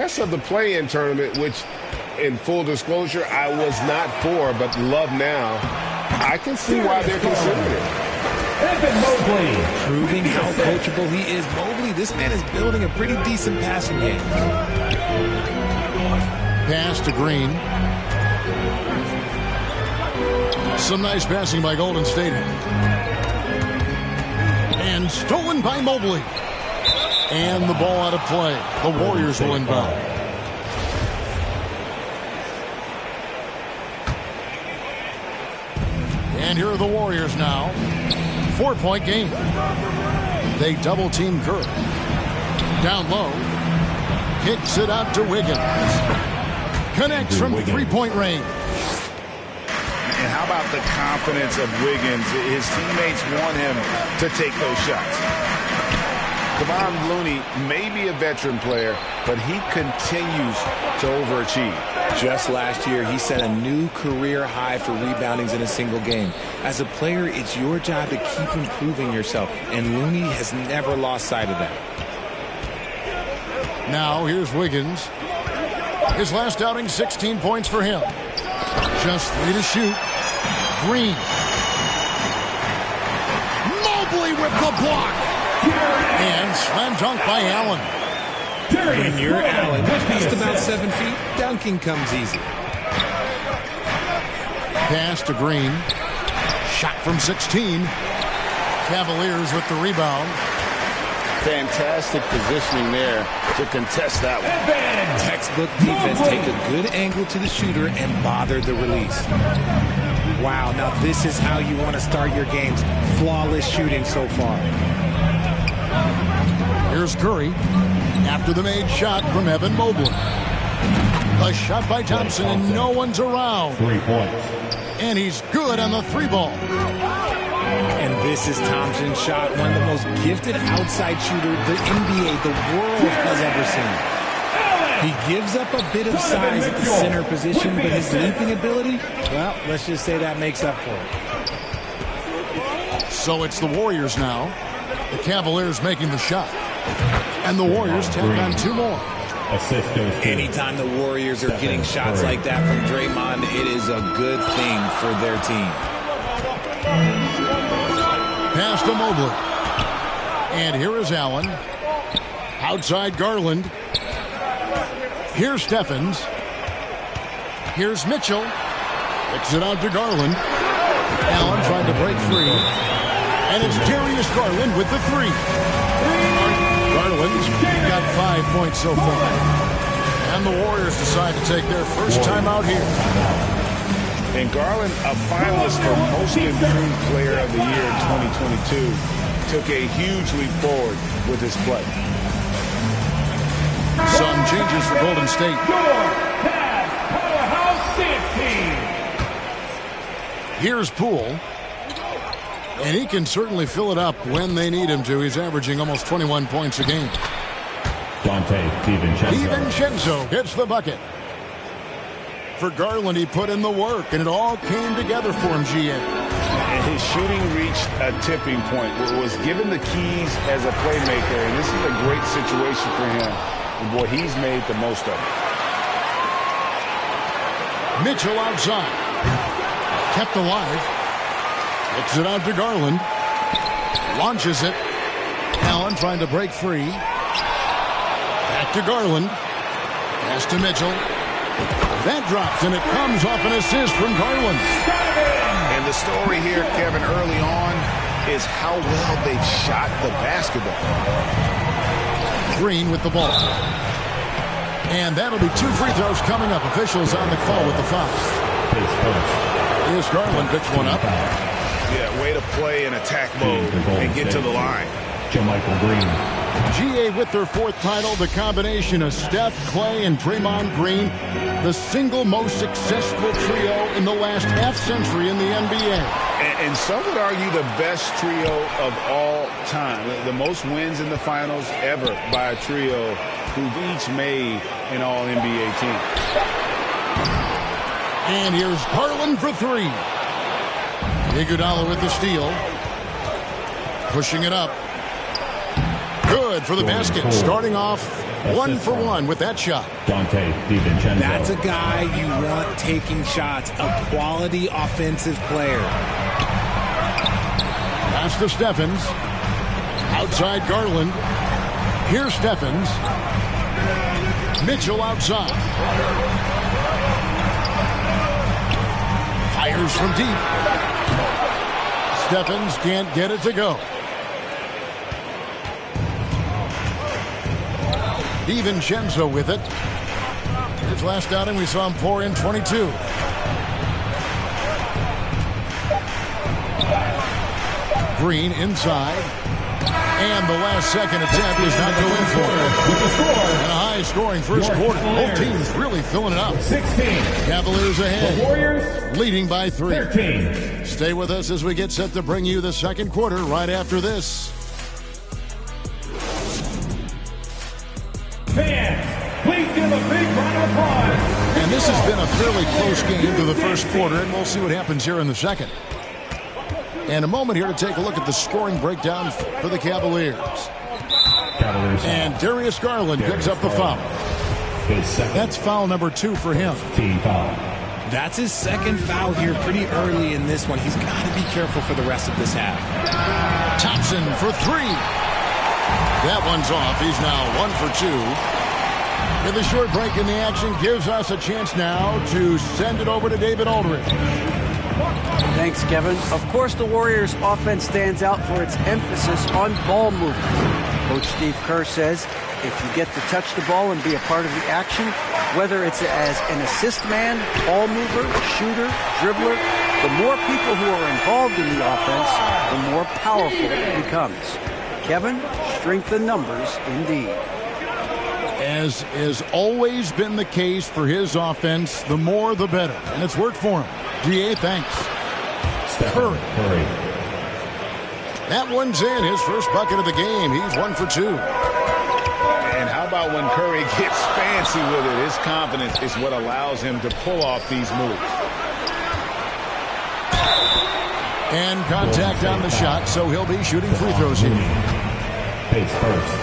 Rest of the play-in tournament, which, in full disclosure, I was not for, but love now. I can see why they're considering it. Evan Mobley. Proving how coachable he is. Mobley, this man is building a pretty decent passing game. Pass to Green. Some nice passing by Golden State. And stolen by Mobley. And the ball out of play. The Warriors will inbound. And here are the Warriors now. 4-point game. They double-team Curry. Down low. Kicks it out to Wiggins. Connects from three-point range. And how about the confidence of Wiggins? His teammates want him to take those shots. Kevon Looney may be a veteran player, but he continues to overachieve. Just last year, he set a new career high for reboundings in a single game. As a player, it's your job to keep improving yourself, and Looney has never lost sight of that. Now, here's Wiggins. His last outing, 16 points for him. Just 3 to shoot. Green. Mobley with the block. And slam dunk by Allen. When you're Allen, just about 7 feet, dunking comes easy. Pass to Green. Shot from 16. Cavaliers with the rebound. Fantastic positioning there to contest that one. Textbook defense. Take a good angle to the shooter and bother the release. Wow, now this is how you want to start your games. Flawless shooting so far. Here's Curry. After the made shot from Evan Mobley. A shot by Thompson and no one's around. 3 points. And he's good on the 3-ball. And this is Thompson's shot, one of the most gifted outside shooter the NBA, the world has ever seen. He gives up a bit of size at the center position, but his leaping ability, well, let's just say that makes up for it. So it's the Warriors now. The Cavaliers making the shot. And the Warriors take on 2 more. Assist goes to Anytime the Warriors are getting shots like that from Draymond, it is a good thing for their team. Pass to Mobley. And here is Allen. Outside Garland. Here's Stephens. Here's Mitchell. Kicks it out to Garland. Allen trying to break free. And it's Darius Garland with the 3. Garland's got 5 points so far. And the Warriors decide to take their first time out here. And Garland, a finalist for Most Improved Player of the Year in 2022, took a huge leap forward with his play. Some changes for Golden State. Here's Poole. And he can certainly fill it up when they need him to. He's averaging almost 21 points a game. Dante DiVincenzo hits the bucket. For Garland, he put in the work, and it all came together for him, GA. And his shooting reached a tipping point. Was given the keys as a playmaker, and this is a great situation for him. And boy, he's made the most of it. Mitchell outside. Kept alive. Kicks it out to Garland. Launches it. Allen trying to break free. Back to Garland. Pass to Mitchell. That drops, and it comes off an assist from Garland. And the story here, Kevin, early on is how well they've shot the basketball. Green with the ball. And that'll be 2 free throws coming up. Officials on the call with the foul. Here's Garland, picks one up. Yeah, way to play in attack mode and get to the line. JaMychal Green. GA with their 4th title, the combination of Steph, Clay, and Draymond Green, the single most successful trio in the last half-century in the NBA. And some would argue the best trio of all time. The most wins in the finals ever by a trio who've each made an All-NBA team. And here's Garland for 3. Iguodala with the steal. Pushing it up. Good for the basket. Starting off 1 Assist for foul. 1 with that shot. Dante DiVincenzo. That's a guy you want taking shots, a quality offensive player. Pass to Steffens. Outside Garland. Here's Steffens. Mitchell outside. Fires from deep. Steffens can't get it to go. DiVincenzo with it. His last outing, we saw him pour in 22. Green inside. And the last second attempt is not going for it. With the score. And a high-scoring first quarter. Both teams really filling it up. 16. Cavaliers The ahead, Warriors, leading by 3. 13. Stay with us as we get set to bring you the second quarter right after this. Fans, please give a big round of applause. And this has been a fairly close game to the first quarter, and we'll see what happens here in the second. And a moment here to take a look at the scoring breakdown for the Cavaliers. Cavaliers. And Darius Garland picks up the foul. His second That's foul number 2 for him. team foul. That's his second foul here pretty early in this one. He's got to be careful for the rest of this half. Thompson for 3. That one's off. He's now 1 for 2. With a short break in the action gives us a chance now to send it over to David Aldridge. Thanks, Kevin. Of course, the Warriors' offense stands out for its emphasis on ball movement. Coach Steve Kerr says if you get to touch the ball and be a part of the action, whether it's as an assist man, ball mover, shooter, dribbler, the more people who are involved in the offense, the more powerful it becomes. Kevin, strength in numbers indeed. As has always been the case for his offense, the more the better. And it's worked for him. GA, thanks. Curry. That one's in. His first bucket of the game. He's 1 for 2. And how about when Curry gets fancy with it? His confidence is what allows him to pull off these moves. And contact on the shot, so he'll be shooting free throws here. Pace first.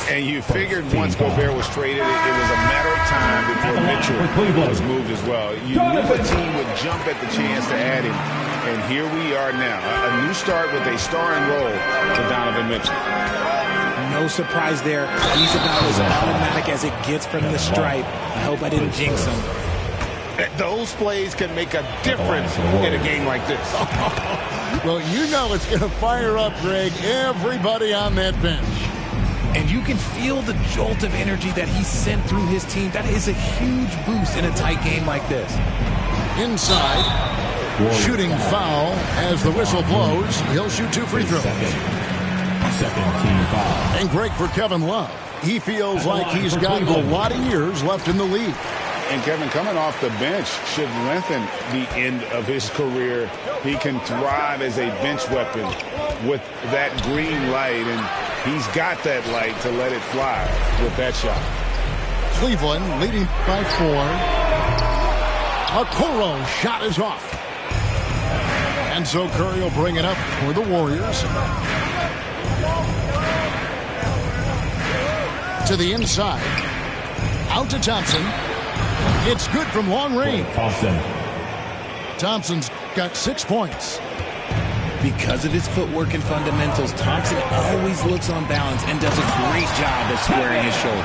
And you figured once Gobert was traded, it was a matter of time before Mitchell was moved as well. You knew the team would jump at the chance to add him. And here we are now. A new start with a starring role for Donovan Mitchell. No surprise there. He's about as automatic as it gets from the stripe. I hope I didn't jinx him. Those plays can make a difference in a game like this. Well, you know it's going to fire up, Greg, everybody on that bench. And you can feel the jolt of energy that he sent through his team. That is a huge boost in a tight game like this. Inside, shooting foul as the whistle blows. He'll shoot 2 free throws. Second team foul. And great for Kevin Love. He feels like he's got a lot of years left in the league. And Kevin, coming off the bench should lengthen the end of his career. He can thrive as a bench weapon with that green light, and he's got that light to let it fly with that shot. Cleveland leading by 4. Okoro shot is off. And so Curry will bring it up for the Warriors. To the inside. Out to Thompson. It's good from long range. Thompson's got 6 points. Because of his footwork and fundamentals, Thompson always looks on balance and does a great job of squaring his shoulder.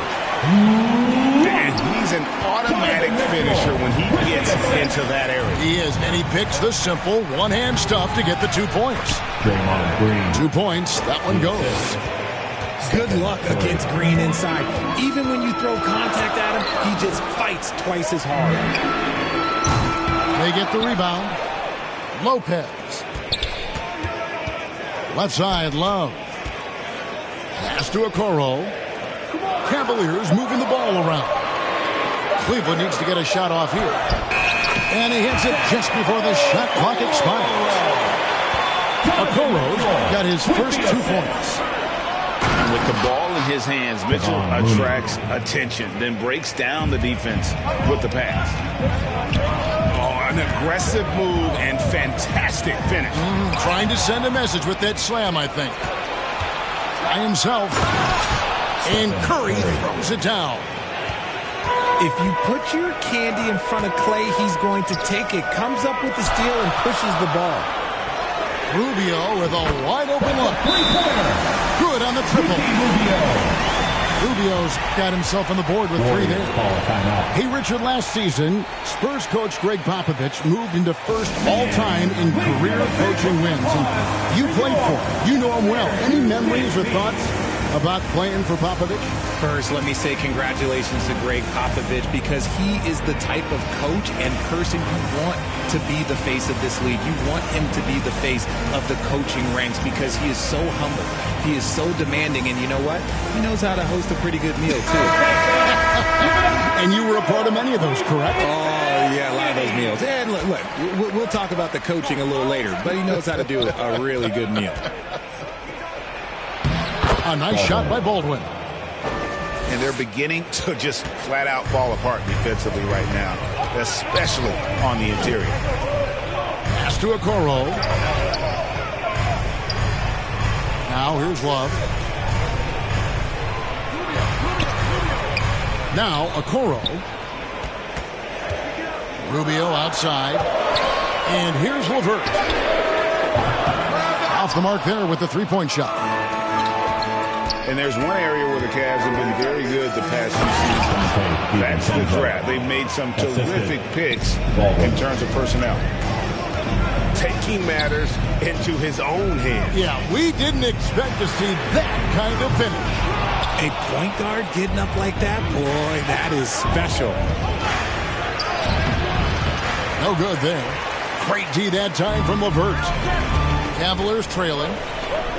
And he's an automatic finisher when he gets into that area. He is, and he picks the simple one-hand stuff to get the 2 points. Draymond Green. 2 points. That one goes. Good luck against Green inside. Even when you throw contact at him, he just fights twice as hard. They get the rebound. Lopez. Left side, Love. Pass to Okoro. Cavaliers moving the ball around. Cleveland needs to get a shot off here. And he hits it just before the shot clock expires. Okoro's got his first 2 points. And with the ball in his hands, Mitchell attracts attention, then breaks down the defense with the pass. Oh, an aggressive move and fantastic finish. Trying to send a message with that slam, I think. By himself. And Curry throws it down. If you put your candy in front of Clay, he's going to take it. Comes up with the steal and pushes the ball. Rubio with a wide open look. Good on the triple. Rubio's got himself on the board with 3 there. Hey, Richard, last season, Spurs coach Greg Popovich moved into first all-time in career coaching wins. And you played for him. You know him well. Any memories or thoughts about playing for Popovich? First, let me say congratulations to Greg Popovich, because he is the type of coach and person you want to be the face of this league. You want him to be the face of the coaching ranks, because he is so humble. He is so demanding, and you know what? He knows how to host a pretty good meal, too. And you were a part of many of those, correct? Oh, yeah, a lot of those meals. And look, we'll talk about the coaching a little later, but he knows how to do a really good meal. A nice shot by Baldwin. And they're beginning to just flat out fall apart defensively right now, especially on the interior. Pass to Okoro. Now here's Love. Now Okoro. Rubio outside. And here's LeVert. Off the mark there with the three-point shot. And there's one area where the Cavs have been very good the past few seasons. That's the draft. They've made some terrific picks in terms of personnel. Taking matters into his own hands. Yeah, we didn't expect to see that kind of finish. A point guard getting up like that? Boy, that is special. No good there. Great D that time from LeVert. Cavaliers trailing.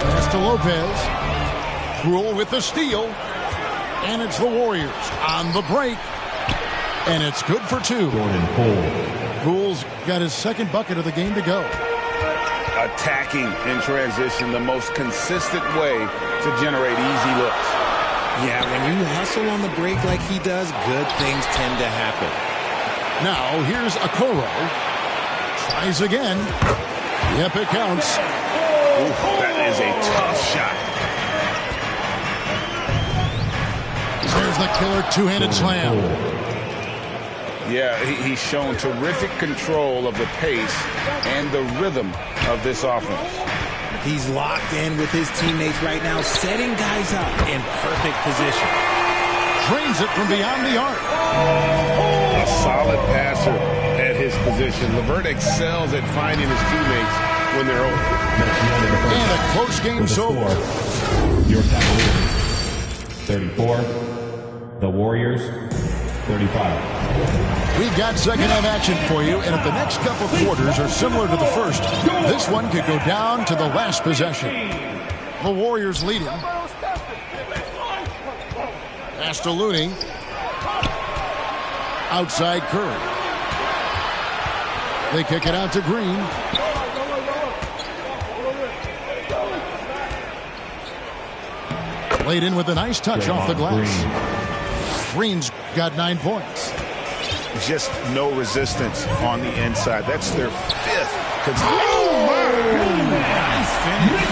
Pass to Lopez. Rule with the steal. And it's the Warriors on the break. And it's good for 2. Jordan Poole. Poole's got his second bucket of the game to go. Attacking in transition, the most consistent way to generate easy looks. Yeah, when you hustle on the break like he does, good things tend to happen. Now here's Okoro. Tries again. Yep, it counts. Ooh, that is a tough shot. There's the killer two-handed slam. Yeah, he's shown terrific control of the pace and the rhythm of this offense. He's locked in with his teammates right now, setting guys up in perfect position. Drains it from beyond the arc. A solid passer at his position. LeVert excels at finding his teammates when they're open. And a close game so far. Your Cavaliers 34. The Warriors 35. We've got second half action for you, and if the next couple quarters are similar to the first, this one could go down to the last possession. The Warriors leading. Pass to Looney. Outside Curry. They kick it out to Green. Laid in with a nice touch off the glass. Green's got 9 points. Just no resistance on the inside. That's their 5th. Oh, my! Nice finish.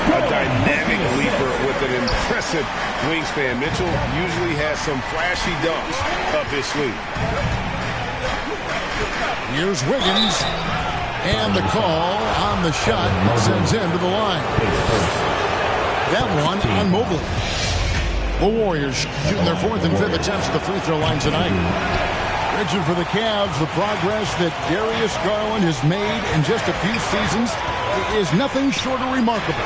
A dynamic leaper with an impressive wingspan. Mitchell usually has some flashy dunks up his sleeve. Here's Wiggins. And the call on the shot sends him to the line. That one on Mobley. The Warriors shooting their 4th and 5th attempts at the free throw line tonight. Richard, for the Cavs, the progress that Darius Garland has made in just a few seasons is nothing short of remarkable.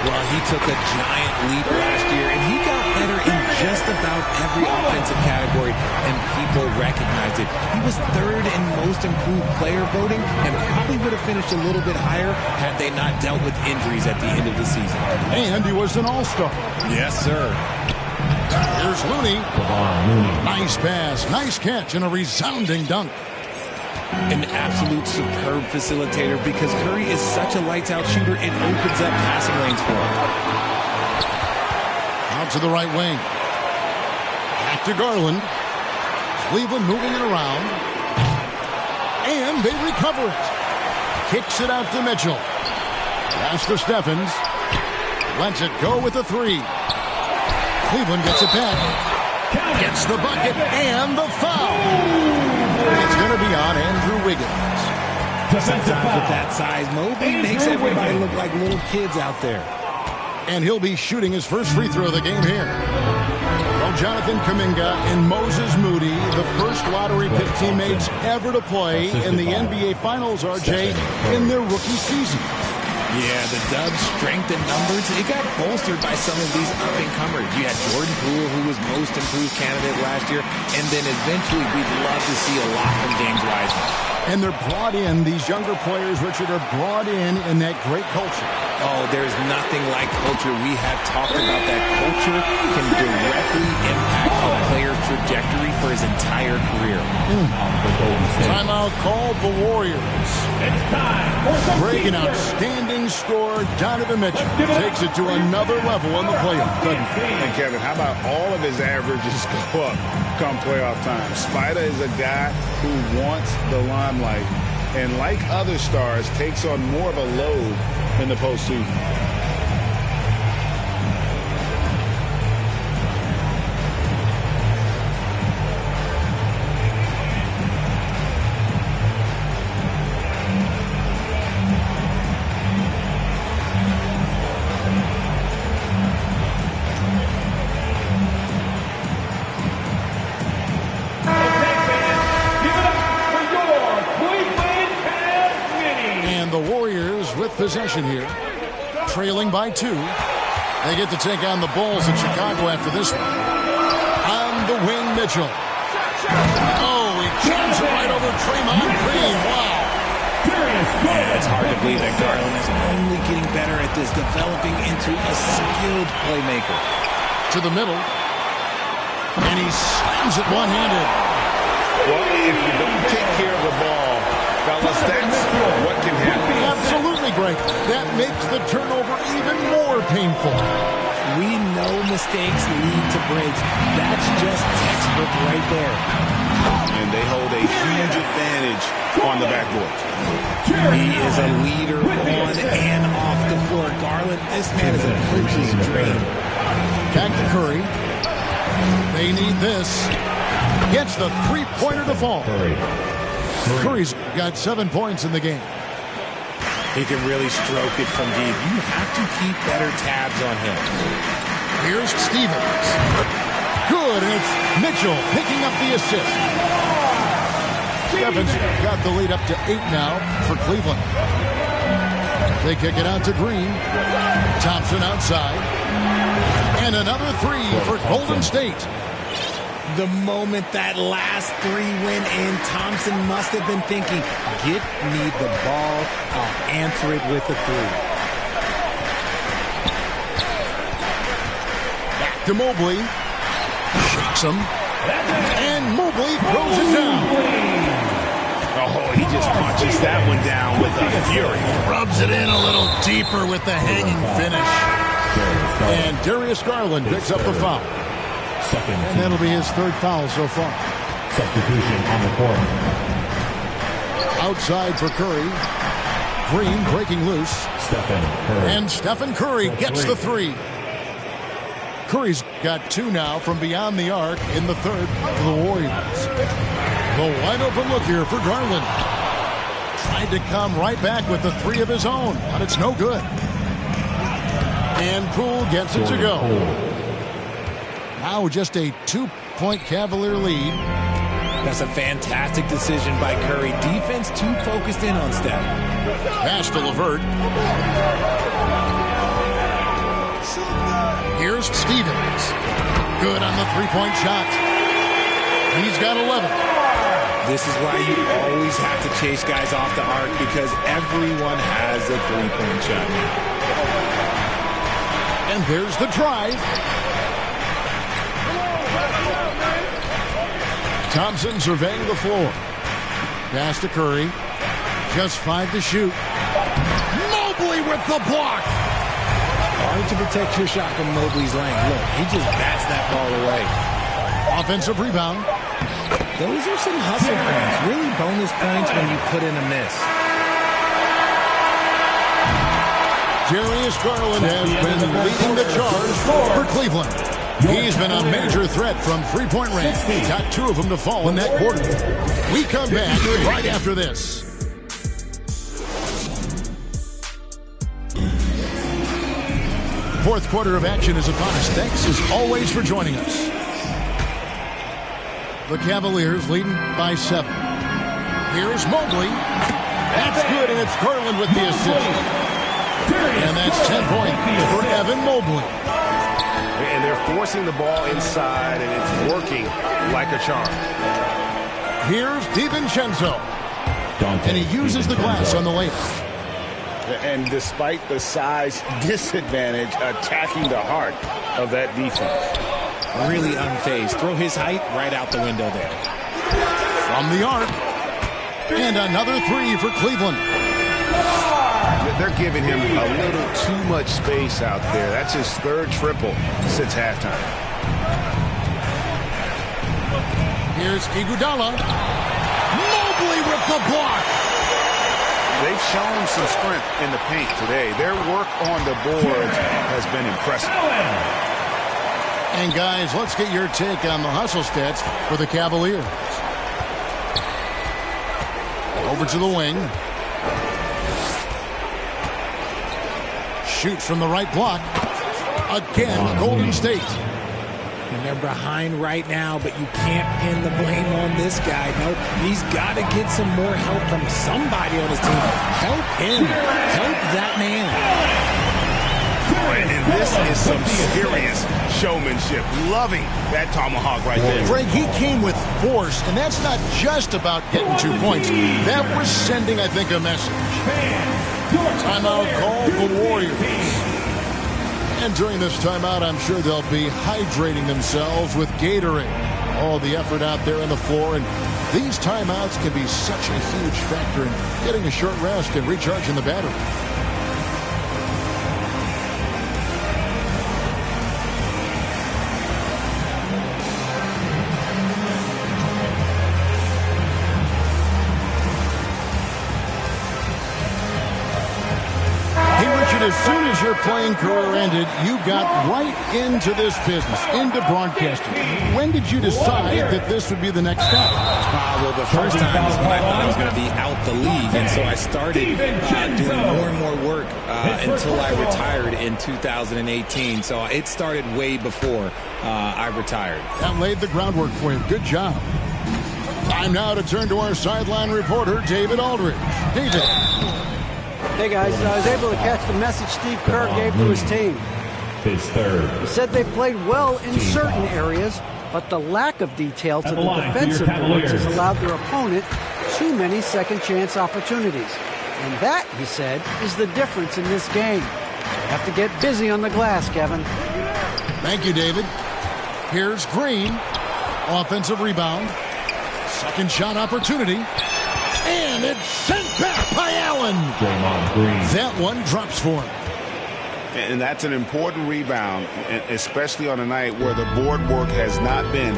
Well, he took a giant leap last year, and he got better in just about every offensive category, and people recognized it. He was 3rd in most improved player voting, and probably would have finished a little bit higher had they not dealt with injuries at the end of the season. And he was an all-star. Yes, sir. Here's Looney. Nice pass, nice catch, and a resounding dunk. An absolute superb facilitator, because Curry is such a lights-out shooter, it opens up passing lanes for him. Out to the right wing. Back to Garland. Cleveland moving it around. And they recover it. Kicks it out to Mitchell. Pass to Stephens. Lets it go with the 3. Cleveland gets it back. Gets the bucket and the foul. It's going to be on Andrew Wiggins. Sometimes with that size, Mobley makes everybody look like little kids out there. And he'll be shooting his first free throw of the game here. Well, Jonathan Kuminga and Moses Moody, the first lottery pick teammates ever to play in the NBA Finals, RJ, in their rookie season. Yeah, the Dubs' strength in numbers, it got bolstered by some of these up-and-comers. You had Jordan Poole, who was most improved candidate last year, and then eventually we'd love to see a lot from James Wiseman. And they're brought in, these younger players, Richard, are brought in that great culture. Oh, there's nothing like culture. We have talked about that. Culture can directly impact a player's trajectory for his entire career. Timeout called the Warriors. It's time for some Breaking defense. outstanding score, Donovan Mitchell takes it to another level in the playoff. And Kevin, how about all of his averages go up come playoff time? Spider is a guy who wants the limelight, and like other stars, takes on more of a load in the postseason. Possession here, trailing by 2. They get to take on the Bulls in Chicago after this one. On the wing, Mitchell. Oh, he jams it right over Draymond Green. Wow. Yeah, it's hard to believe that Garland is only getting better at this, developing into a skilled playmaker. To the middle, and he slams it one-handed. Well, if you don't take care of the ball, fellas, that's what can happen. Absolutely, Greg. That makes the turnover even more painful. We know mistakes lead to breaks. That's just textbook right there. And they hold a huge advantage on the backboard. He is a leader on and off the floor. Garland, this man is a coach's dream. Back to Curry. They need this. Gets the three-pointer to fall. Curry's got 7 points in the game. He can really stroke it from deep. You have to keep better tabs on him. Here's Stevens. Good, and it's Mitchell picking up the assist. Stevens got the lead up to 8 now for Cleveland. They kick it out to Green. Thompson outside. And another 3 for Golden State. The moment that last 3 went in, Thompson must have been thinking, get me the ball, I'll answer it with a 3. Back to Mobley. Shakes him. And Mobley throws it down. Oh, he just punches that one down with a fury. Rubs it in a little deeper with the hanging finish. And Darius Garland picks up the foul. And that'll be his 3rd foul so far. Substitution on the court. Outside for Curry. Green breaking loose. And Stephen Curry gets the 3. Curry's got 2 now from beyond the arc in the 3rd for the Warriors. The wide open look here for Garland. Tried to come right back with the 3 of his own, but it's no good. And Poole gets it to go. Now just a 2-point Cavalier lead. That's a fantastic decision by Curry. Defense too focused in on Steph. Pass to LeVert. Here's Stevens. Good on the 3-point shot. He's got 11. This is why you always have to chase guys off the arc, because everyone has a 3-point shot now. And there's the drive. Thompson surveying the floor. Pass to Curry. Just 5 to shoot. Mobley with the block. Hard to protect your shot from Mobley's length. Look, he just bats that ball away. Offensive rebound. Those are some hustle points. Really bonus points when you put in a miss. Darius Garland has been leading the charge for Cleveland. He's been a major threat from three-point range. Got 2 of them to fall in that quarter. We come back right after this. Fourth quarter of action is upon us. Thanks as always for joining us. The Cavaliers leading by 7. Here's Mobley. That's good, and it's Garland with the assist. And that's 10 points for Evan Mobley. And they're forcing the ball inside, and it's working like a charm. Here's DiVincenzo. And he uses the glass on the layup. And despite the size disadvantage, attacking the heart of that defense. Really unfazed. Throw his height right out the window there. From the arc. And another 3 for Cleveland. They're giving him a little too much space out there. That's his 3rd triple since halftime. Here's Iguodala. Mobley with the block. They've shown some strength in the paint today. Their work on the boards has been impressive. And guys, let's get your take on the hustle stats for the Cavaliers. Over to the wing. Shoots from the right block. Again, Golden State. And they're behind right now, but you can't pin the blame on this guy. No, he's got to get some more help from somebody on his team. Help him. Help that man. And this is some serious showmanship. Loving that tomahawk right there. Greg, he came with force, and that's not just about getting 2 points. That was sending, I think, a message. Timeout call the Warriors. And during this timeout, I'm sure they'll be hydrating themselves with Gatorade. All the effort out there on the floor, and these timeouts can be such a huge factor in getting a short rest and recharging the battery. As soon as your playing career ended, you got right into this business, into broadcasting. When did you decide that this would be the next step? Well, the first time was when I thought I was going to be out the league, and so I started doing more and more work until I retired in 2018. So it started way before I retired. That laid the groundwork for you. Good job. Time now to turn to our sideline reporter, David Aldridge. David. Hey guys, I was able to catch the message Steve Kerr gave to his team. His 3rd. He said they've played well in certain areas, but the lack of detail to the defensive boards has allowed their opponent too many second chance opportunities. And that, he said, is the difference in this game. They have to get busy on the glass, Kevin. Thank you, David. Here's Green. Offensive rebound. Second shot opportunity. And it's sent back by Allen. That one drops for him. And that's an important rebound, especially on a night where the board work has not been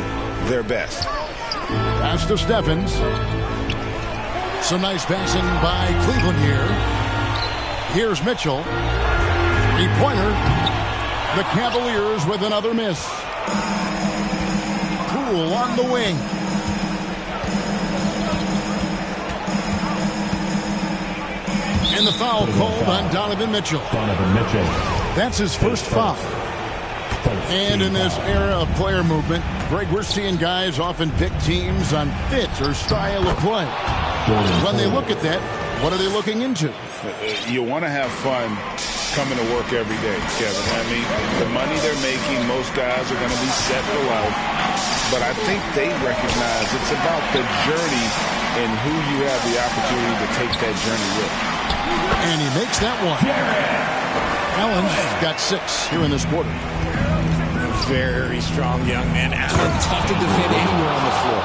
their best. Pass to Stephens. Some nice passing by Cleveland here. Here's Mitchell. Three-pointer. The Cavaliers with another miss. Poole on the wing. And the foul called on Donovan Mitchell. That's his first foul. And in this era of player movement, Greg, we're seeing guys often pick teams on fit or style of play. When they look at that, what are they looking into? You want to have fun coming to work every day, Kevin. I mean, the money they're making, most guys are going to be set for life. But I think they recognize it's about the journey and who you have the opportunity to take that journey with. And he makes that one. Allen's got 6 here in this quarter. Very strong young man. Allen, tough to defend anywhere on the floor.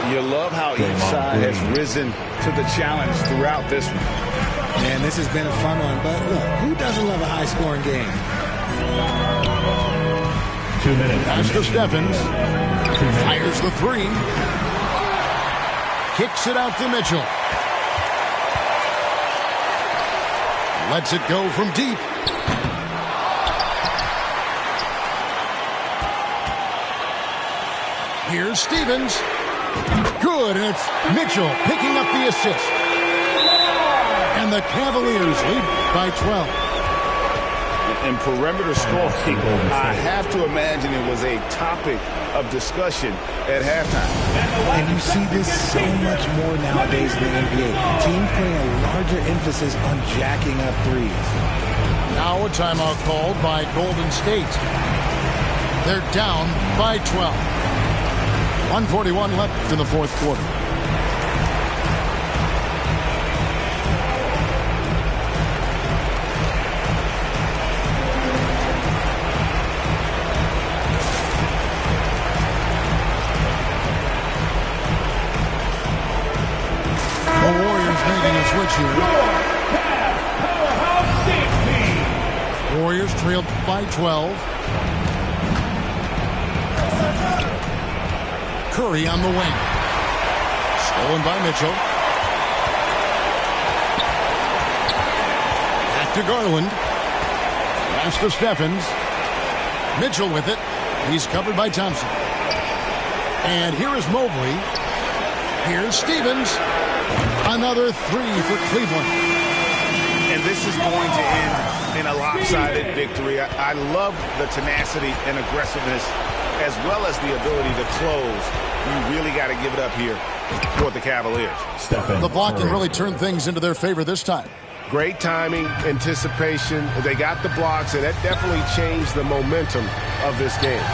You love how each side has risen to the challenge throughout this one. Man, this has been a fun one. But look, who doesn't love a high-scoring game? 2 minutes. Pass to Stephens. Fires the 3. Kicks it out to Mitchell. Lets it go from deep. Here's Stevens. Good, and it's Mitchell picking up the assist. And the Cavaliers lead by 12. And perimeter scoring, I have to imagine it was a topic of discussion at halftime. And you see this so much more nowadays in the NBA. Teams putting a larger emphasis on jacking up threes. Now a timeout called by Golden State. They're down by 12. 1:41 left in the fourth quarter. The Warriors making a switch here. Warriors trailed by 12. Curry on the wing. Stolen by Mitchell. Back to Garland. Pass to Steffens. Mitchell with it. He's covered by Thompson. And here is Mobley. Here's Stevens. Another three for Cleveland. And this is going to end in a lopsided victory. I love the tenacity and aggressiveness as well as the ability to close. You really got to give it up here for the Cavaliers. The blocking really turned things into their favor this time. Great timing, anticipation. They got the blocks, and that definitely changed the momentum of this game.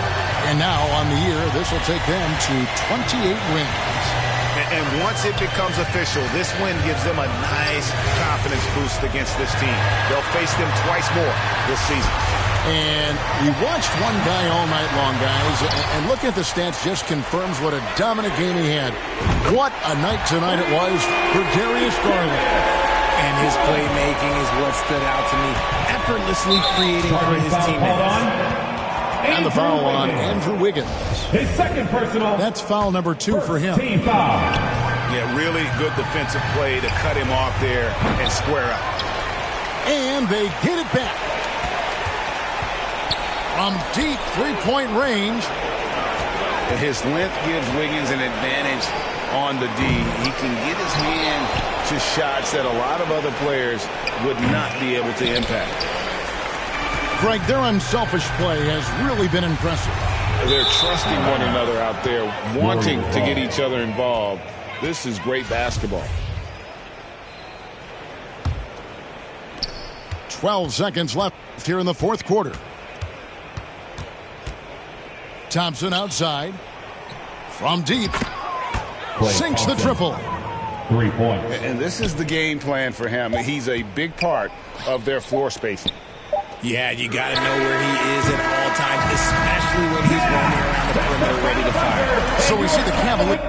And now on the year, this will take them to 28 wins. And once it becomes official, this win gives them a nice confidence boost against this team. They'll face them twice more this season. And we watched one guy all night long, guys, and looking at the stats just confirms what a dominant game he had. What a night tonight it was for Darius Garland. And his playmaking is what stood out to me. Effortlessly creating for his teammates. And the foul on Andrew Wiggins. His second personal. That's foul number 2 for him. Team foul. Yeah, really good defensive play to cut him off there and square up. And they get it back. From deep three-point range. His length gives Wiggins an advantage on the D. He can get his hand to shots that a lot of other players would not be able to impact. Greg, their unselfish play has really been impressive. They're trusting one another out there, wanting to get each other involved. This is great basketball. 12 seconds left here in the fourth quarter. Thompson outside. From deep. Sinks the triple. 3 points. And this is the game plan for him. He's a big part of their floor spacing. Yeah, you got to know where he is at all times, especially when he's roaming around the perimeter ready to fire. So we see the Cavaliers